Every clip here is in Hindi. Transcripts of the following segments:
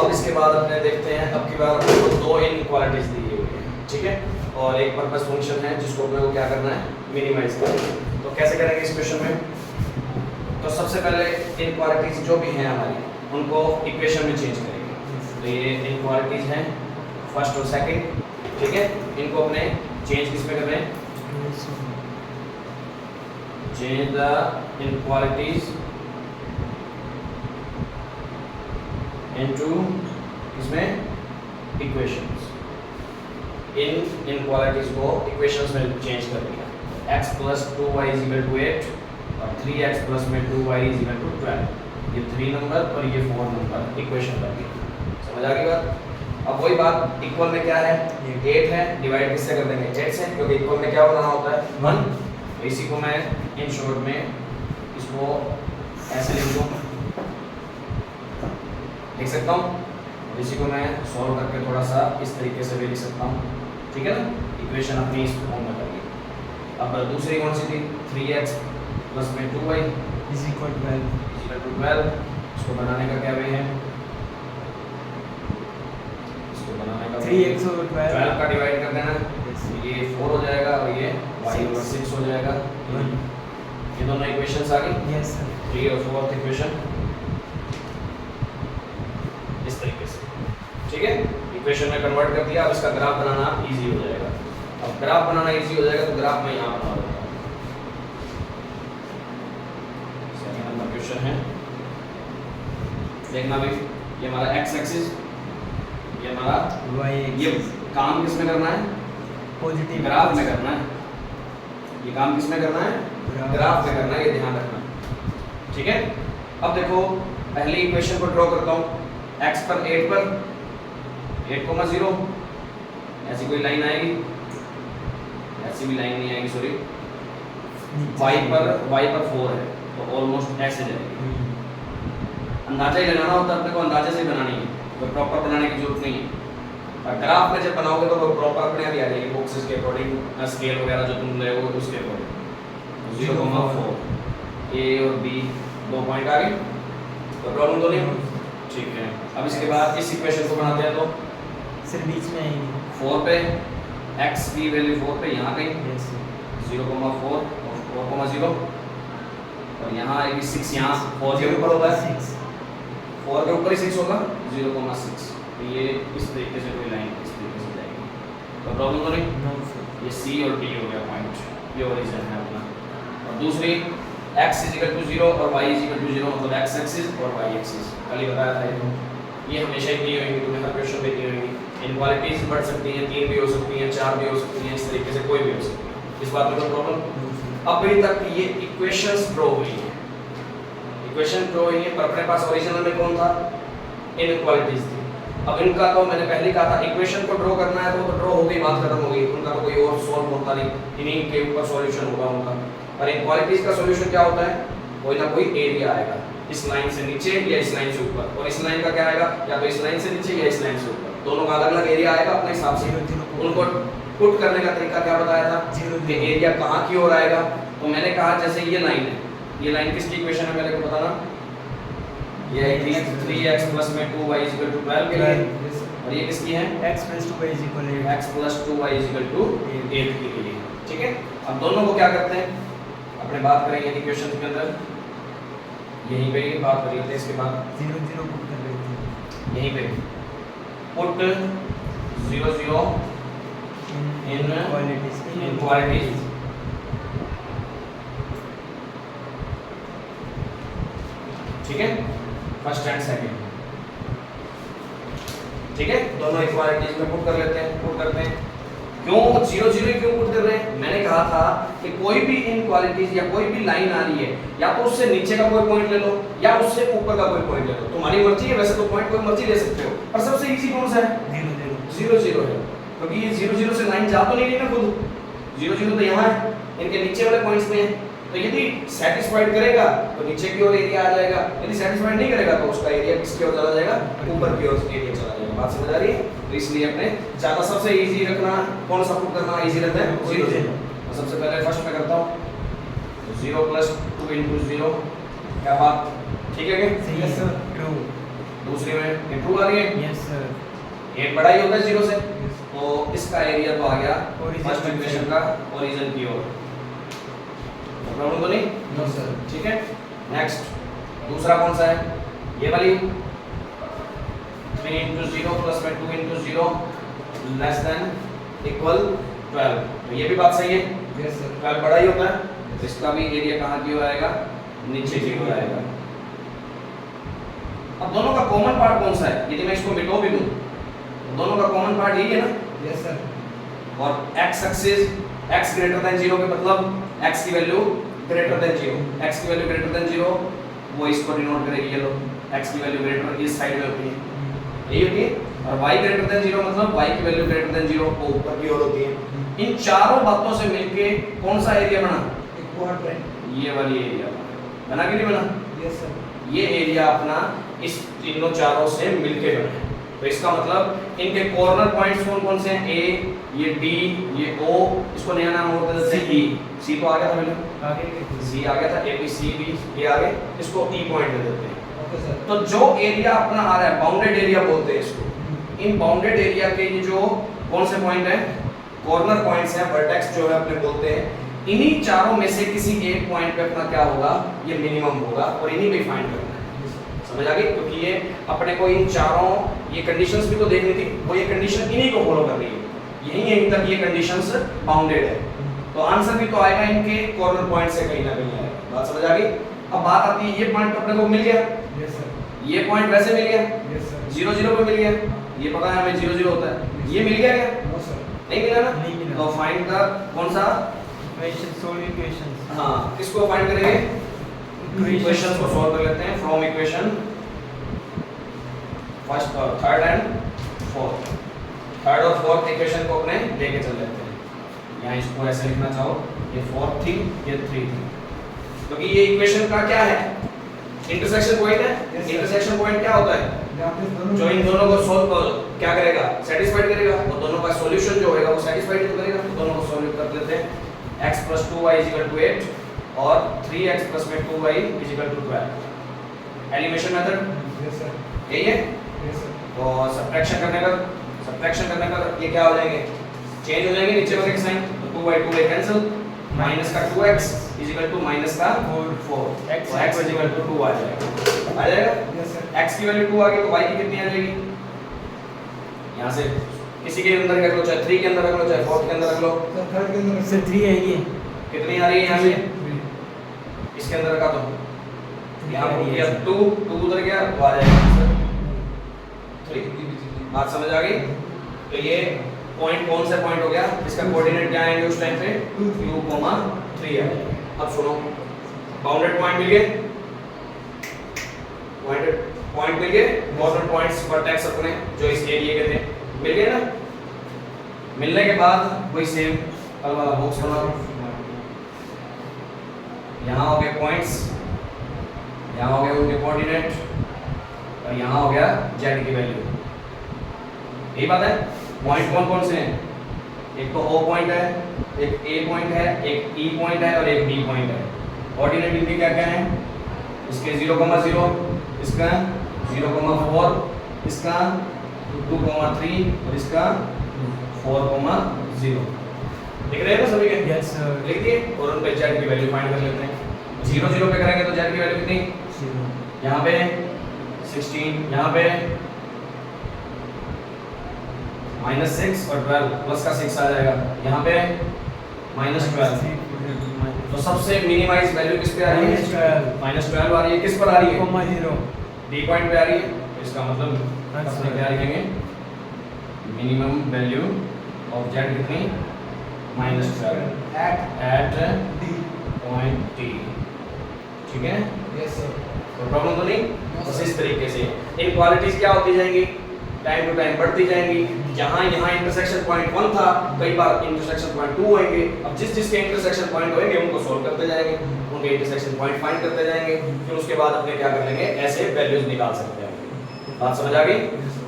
अब इसके बाद अपने देखते हैं, अब की बार अपने को दो इनइक्वालिटीज दी हुई है, ठीक है, और एक पर्पस फंक्शन है जिसको अपने को क्या करना है, मिनिमाइज करना है। तो कैसे करेंगे इस क्वेश्चन में? तो सबसे पहले इनइक्वालिटीज जो भी हैं हमारी उनको इक्वेशन में चेंज करेंगे। तो ये इनइक्वालिटीज हैं फर्स्ट और सेकंड, ठीक है, इनको अपने चेंज किस में कर रहे हैं, चेंज द इनइक्वालिटीज इनटू इसमें इक्वेशंस। इन इनइक्वालिटीज को इक्वेशंस में चेंज कर दिया। x + 2y = 8 और 3x + 2y = 12, ये 3 नंबर और ये 4 नंबर इक्वेशन बन गई। समझ आ गई बात? अब वही बात, इक्वल में क्या है, 8 है, डिवाइड किससे कर देंगे, 8 से, क्योंकि इक्वल में क्या बनाना होता है, 1। तो इसी को मैं इन शॉर्ट में इसको ऐसे लिख दूं, लिख सकता हूँ। इसी को मैं सॉल्व करके थोड़ा सा इस तरीके से भी लिख सकता हूँ, ठीक है ना, इक्वेशन अपनी इस फॉर्म में करिए। अब दूसरी कौन सी थी, 3x + 2y = 12। इसको बनाने का क्या वे है, इसको बनाने का 3x और 12 का डिवाइड कर देना, ये 4 हो जाएगा और ये y/6 हो जाएगा। ये दोनों इक्वेशंस आ गई। Yes sir. 3 और 4th इक्वेशन इस तरीके से, ठीक है, इक्वेशन में कन्वर्ट कर दिया। अब इसका ग्राफ बनाना इजी हो जाएगा। अब ग्राफ बनाना इजी हो जाएगा तो ग्राफ में यहाँ बना देता हूँ। सेकंड नंबर क्वेश्चन है, देखना भाई, ये हमारा x एक्सिस, ये हमारा y ये काम किस में करना है, पॉजिटिव ग्राफ में करना है। ये काम किस में करना है, ग्राफ में करना है, ये ध्यान रखना, ठीक है। अब देखो पहली इक्वेशन को ड्रॉ करता हूँ, x पर 8 पर 8,0, ऐसी कोई लाइन आएगी, ऐसी भी लाइन नहीं आएगी, सॉरी, y पर 4 है तो ऑलमोस्ट ऐसे जाएगी। अंदाजा ही लगाना होता है अपने को, अंदाजे से बनानी है, तो प्रॉपर बनाने की जरूरत नहीं है। और ग्राफ में जब बनाओगे तो वो प्रॉपर अपने आप ही आ जाएगी, बॉक्सेस के अकॉर्डिंग, स्केल वगैरह जो तुम ले वो उसके अकॉर्डिंग। 0,4 a और b 2 पॉइंट आ गए, तो प्रॉब्लम तो नहीं, ठीक है। अब इसके बाद इस इक्वेशन को बनाते हैं, तो सर बीच में आएंगे 4 पे x की वैल्यू 4 पे यहाँ कहीं, यस 0,4 और 4,0, और यहाँ आएगी 6, यहाँ 4 के ऊपर होगा, 4 के ऊपर ही 6 होगा, 0,6। तो ये इस तरीके से कोई लाइन इस तरीके से जाएगी, तो प्रॉब्लम तो नहीं। No sir. ये C और D हो गया पॉइंट, ये ओरिजिन है अपना। और दूसरी x = 0 और y = 0, मतलब x एक्सिस और y एक्सिस, कल ही बताया था ये हमेशा ही दी होंगी, तुम्हें हर क्वेश्चन में दी होंगी। इनइक्वालिटीज बढ़ सकती हैं, 3 भी हो सकती हैं, 4 भी हो सकती हैं, इस तरीके से कोई भी हो सकती है, इस बात में कोई प्रॉब्लम। अभी तक ये इक्वेशंस ड्रॉ हुई हैं, इक्वेशन ड्रॉ हुई है, पर अपने पास ओरिजिनल में कौन था, इनइक्वालिटीज थी। अब इनका तो मैंने पहले कहा था, इक्वेशन को ड्रॉ करना है तो ड्रॉ हो गई, बात खत्म हो गई, उनका तो कोई और सॉल्व होता नहीं, इन्हीं के ऊपर सॉल्यूशन होगा उनका। पर इनइक्वालिटीज का सॉल्यूशन क्या होता है, कोई ना कोई एरिया आएगा, इस लाइन से नीचे या इस लाइन से ऊपर, और इस लाइन का क्या आएगा, या तो इस लाइन से नीचे या इस लाइन से ऊपर, दोनों का अलग अलग एरिया आएगा अपने हिसाब से। उनको पुट करने का तरीका क्या बताया था, कि एरिया कहाँ की ओर आएगा। तो मैंने कहा जैसे ये लाइन है, ये लाइन किसकी इक्वेशन है मेरे को बताना, ये है 3x + 2y = 12 के लिए, और ये किसकी है, x + 2y = 8 x + 2y = 8 के लिए, ठीक है। अब दोनों को क्या करते हैं, अपने बात करेंगे इक्वेशन के अंदर, यहीं पे बात करी थे, इसके बाद 0 0 पुट कर रहे थे, यहीं पे पुट 0 0 इन इनइक्वालिटीज, ठीक है, फर्स्ट एंड सेकंड, ठीक है, दोनों इक्वालिटीज में पुट कर लेते हैं, पुट करते हैं। क्यों 0 0 क्यों पुट कर रहे हैं, मैंने कहा था कि कोई भी इनइक्वालिटीज या कोई भी लाइन आ रही है, या तो उससे नीचे का कोई पॉइंट ले लो या उससे ऊपर का कोई पॉइंट ले लो, तुम्हारी मर्जी है, वैसे तो पॉइंट कोई मर्जी ले सकते हो, पर सबसे इजी कौन सा है, 0 0 है, क्योंकि ये 0 0 से लाइन जा तो नहीं रही ना खुद, 0 0 तो यहाँ है, इनके नीचे वाले पॉइंट्स में है, तो यदि सेटिस्फाइड करेगा तो नीचे की ओर एरिया आ जाएगा, यदि सेटिस्फाइड नहीं करेगा तो उसका एरिया किसकी ओर चला जाएगा, ऊपर की ओर एरिया चला जाएगा। बात समझ आ रही है, तो इसलिए अपने ज्यादा सबसे इजी रखना, कौन सा पुट करना इजी रहता है, 0 0। तो सबसे पहले फर्स्ट में करता हूँ, 0 + 2 × 0, क्या बात ठीक है क्या, सही है सर, ट्रू। दूसरी में ये ट्रू आ रही है? Yes sir. 8 बड़ा ही होता है 0 से, यस। तो इसका एरिया तो आ गया Origin फर्स्ट की इक्वेशन तरफ। का ओरिजिन की ओर। प्रॉब्लम तो नहीं? No sir. ठीक है। नेक्स्ट दूसरा कौन सा है? ये वाली 3 into 0 प्लस में 2 into 0 लेस देन इक्वल 12। तो ये भी बात सही है, यस सर। 12 बड़ा ही होता है, तो इसका भी एरिया कहाँ की ओर आएगा? नीचे की ओर आएगा। अब दोनों का कॉमन पार्ट कौन सा है? यदि मैं इसको मिटो भी दूं तो दोनों का कॉमन पार्ट यही है ना? Yes sir. और x axis x greater than 0 के मतलब x की वैल्यू ग्रेटर देन 0, x की वैल्यू ग्रेटर देन 0 वो इसको डिनोट करेगी। ये लो x की वैल्यू ग्रेटर इस साइड में होती है, यही होती है। और y ग्रेटर देन 0 मतलब y की वैल्यू ग्रेटर देन 0 वो ऊपर की ओर होती है। इन चारों बातों से मिलके कौन सा एरिया बना? एक क्वाड्रेंट। ये वाली एरिया बना कि नहीं बना? Yes sir. ये एरिया अपना इस तीनों चारों से मिलके बना है। तो इसका मतलब इनके कॉर्नर पॉइंट्स कौन कौन से हैं? ए, ये डी, ये ओ, इसको नया नाम और दे देते हैं ई। सी तो आ गया था पहले, आगे सी आ गया था, ए बी सी डी ये आ गए, इसको ई पॉइंट दे देते हैं। Okay sir. तो जो एरिया अपना आ रहा है बाउंडेड एरिया बोलते हैं इसको। इन बाउंडेड एरिया के ये जो कौन से पॉइंट हैं? कॉर्नर पॉइंट्स हैं, वर्टेक्स जो है अपने बोलते हैं। इन्हीं चारों में से किसी एक पॉइंट पे अपना क्या होगा? ये मिनिमम होगा और इन्हीं पे फाइंड करना है। समझ आ गई? क्योंकि ये अपने को इन चारों ये कंडीशंस भी तो देखनी थी, वो ये कंडीशन इन्हीं को फॉलो कर रही है, यहीं तक ये कंडीशंस बाउंडेड है। तो आंसर भी तो आएगा इनके कॉर्नर पॉइंट से कहीं ना कहीं आएगा। बात समझ आ गई? अब बात आती है ये पॉइंट अपने को मिल गया, यस सर। ये पॉइंट वैसे मिल गया, यस सर। 0 0 पे मिल गया, ये पता है हमें 0 0 होता है, ये मिल गया क्या? No sir. नहीं मिला ना? नहीं मिला। तो फाइंड द कौन सा? Equation solve equations. हाँ, किसको फाइंड करेंगे? इक्वेशंस को सॉल्व कर लेते हैं फ्रॉम इक्वेशन फर्स्ट और थर्ड एंड फोर्थ। थर्ड और फोर्थ इक्वेशन को अपने लेके चल लेते हैं। यहाँ इसको ऐसे लिखना चाहो, ये फोर्थ थी, ये 3 थी, क्योंकि ये इक्वेशन का क्या है? इंटरसेक्शन पॉइंट है। Yes, sir. इंटरसेक्शन पॉइंट क्या होता है? जो इन दोनों को सॉल्व क्या करेगा? सेटिस्फाइड करेगा। और दोनों का सॉल्यूशन जो होगा वो सेटिस्फाइड तो करेगा। तो दोनों को सॉल्व कर लेते हैं। x + 2y = 8 और 3x + 2y = 12। Elimination method yes sir. यही है। Yes sir. तो सब्ट्रैक्शन करने पर ये क्या हो जाएंगे? चेंज हो जाएंगे नीचे वाले के साइन। तो 2y 2y कैंसिल, माइनस का 2x = माइनस का 4 X तो x = 2 आ जाएगा। आ जाएगा? Yes sir. x की वैल्यू 2 आ गई तो y की कितनी आ जाएगी? यहाँ से किसी के अंदर रख लो, चाहे 3 के अंदर रख लो, चाहे 4 के अंदर रख लो। सर थर्ड के अंदर से 3 है ये। कितनी आ रही है यहाँ से? इसके अंदर रखा तो यहाँ पर किया 2 उधर गया तो आ जाएगा आंसर 3। बात समझ आ गई? तो ये पॉइंट कौन सा पॉइंट हो गया? इसका कोऑर्डिनेट क्या आएंगे उस टाइम पे? 2, 3 आएगा। अब सुनो, बाउंडेड पॉइंट मिल गए, पॉइंट मिल गए, कॉर्नर पॉइंट्स वर्टेक्स अपने जो इस एरिया के थे मिल गए ना? मिलने के बाद वही सेम कल वाला बॉक्स बनाओ। यहाँ हो गए पॉइंट्स, यहाँ हो गए उनके कोऑर्डिनेट और यहाँ हो गया z की वैल्यू। यही बात है। पॉइंट कौन कौन से हैं? एक तो O पॉइंट है, एक A पॉइंट है, एक E पॉइंट है और एक D पॉइंट है। कोऑर्डिनेट इनके क्या क्या हैं? इसके 0,0, इसका 0,4, इसका 2,3 और इसका 4,0। दिख रहे हैं ना सभी के? Yes sir. लिख दिए और उन पे z की वैल्यू फाइंड कर लेते हैं। 0 0 पे करेंगे तो z की वैल्यू कितनी? 0। यहाँ पे 16, यहाँ पे -6 और 12 प्लस का 6 आ जाएगा। यहाँ पे -12। तो सबसे मिनिमाइज वैल्यू किस पे आ रही है? -12 आ रही है। किस पर आ रही है? 0 डी पॉइंट पे आ रही है। तो इसका मतलब अपने क्या लिखेंगे? मिनिमम वैल्यू ऑफ z कितनी? -12 एट D। Point D. ठीक है? Yes sir. तो प्रॉब्लम तो नहीं? बस इस तरीके से इनक्वालिटीज क्या होती जाएंगी? टाइम टू टाइम बढ़ती जाएंगी। जहां यहाँ इंटरसेक्शन पॉइंट 1 था, कई बार इंटरसेक्शन पॉइंट 2 होंगे। अब जिस जिसके इंटरसेक्शन पॉइंट होंगे उनको सोल्व करते जाएंगे, उनके इंटरसेक्शन पॉइंट फाइंड करते जाएंगे। फिर उसके बाद अपने क्या कर लेंगे? ऐसे वैल्यूज निकाल सकते हैं। बात समझ आ गई?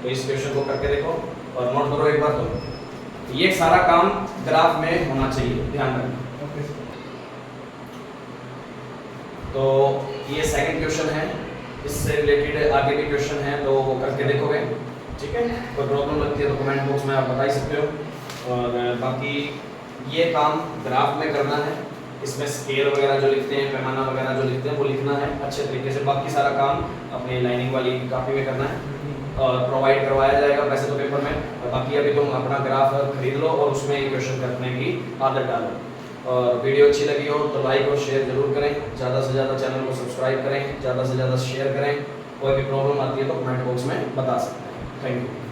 तो इस क्वेश्चन को करके देखो और नोट करो एक बार। तो ये सारा काम ग्राफ में होना चाहिए, ध्यान रखना। Okay sir. तो ये सेकंड क्वेश्चन है, इससे रिलेटेड आगे भी क्वेश्चन है तो वो करके देखोगे। ठीक है, कोई प्रॉब्लम लगती है तो कमेंट बॉक्स में आप बता ही सकते हो। और बाकी ये काम ग्राफ में करना है, इसमें स्केल वगैरह जो लिखते हैं, पैमाना वगैरह जो लिखते हैं वो लिखना है अच्छे तरीके से। बाकी सारा काम अपनी लाइनिंग वाली कॉपी में करना है और प्रोवाइड करवाया जाएगा वैसे तो पेपर में। और बाकी अभी तुम अपना ग्राफ खरीद लो और उसमें ये क्वेश्चन करने की आदत डालो। और वीडियो अच्छी लगी हो तो लाइक और शेयर जरूर करें, ज़्यादा से ज़्यादा चैनल को सब्सक्राइब करें, ज़्यादा से ज़्यादा शेयर करें। कोई भी प्रॉब्लम आती है तो कमेंट बॉक्स में बता सकते हैं। Thank you.